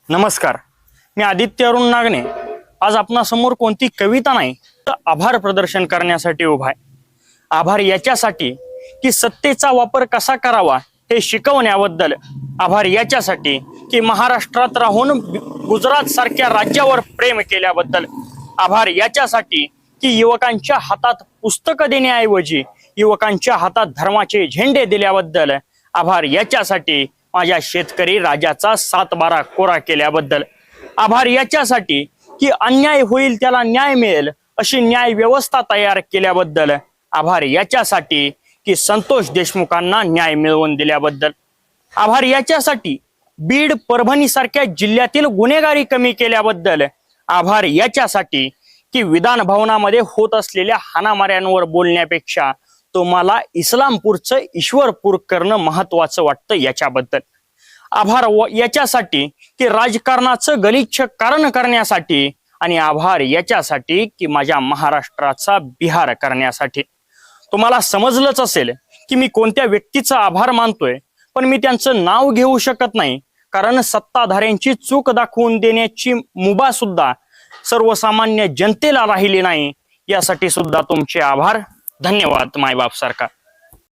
नमस्कार, मी आदित्य अरुण नागणे आज आपणासमोर कोणती कविता नाही तर आभार प्रदर्शन करण्यासाठी उभा आहे। आभार याच्यासाठी की सत्तेचा वापर कसा करावा हे शिकवण्याबद्दल, आभार याच्यासाठी की महाराष्ट्रात राहून गुजरात सारख्या राज्यावर प्रेम केल्याबद्दल, आभार याच्यासाठी की युवकांच्या हातात पुस्तकं देण्याऐवजी युवकांच्या हातात धर्माचे झेंडे दिल्याबद्दल, आभार याच्यासाठी माझ्या शेतकरी राजाचा 7/12 कोरा केल्याबद्दल, आभार याच्यासाठी की अन्याय होईल त्याला न्याय मिळेल अशी न्याय व्यवस्था तयार केल्याबद्दल, आभार याच्यासाठी की संतोष देशमुखांना न्याय मिळवून दिल्याबद्दल, आभार याच्यासाठी बीड परभणी सारख्या जिल्ह्यातील गुन्हेगारी कमी केल्याबद्दल, आभार याच्यासाठी की विधान भवनामध्ये होत असलेल्या हाणामाऱ्यांवर बोलण्यापेक्षा तुम्हाला इस्लामपूरचं ईश्वरपूर करणं महत्वाचं वाटतं याच्याबद्दल, आभार याच्यासाठी की राजकारणाचं गलिच्छ कारण करण्यासाठी, आणि आभार याच्यासाठी की माझ्या महाराष्ट्राचा बिहार करण्यासाठी। तुम्हाला समजलंच असेल की मी कोणत्या व्यक्तीचा आभार मानतोय, पण मी त्यांचं नाव घेऊ शकत नाही, कारण सत्ताधाऱ्यांची चूक दाखवून देण्याची मुभा सुद्धा सर्वसामान्य जनतेला राहिली नाही। यासाठी सुद्धा तुमचे आभार। धन्यवाद मायबाप सरकार।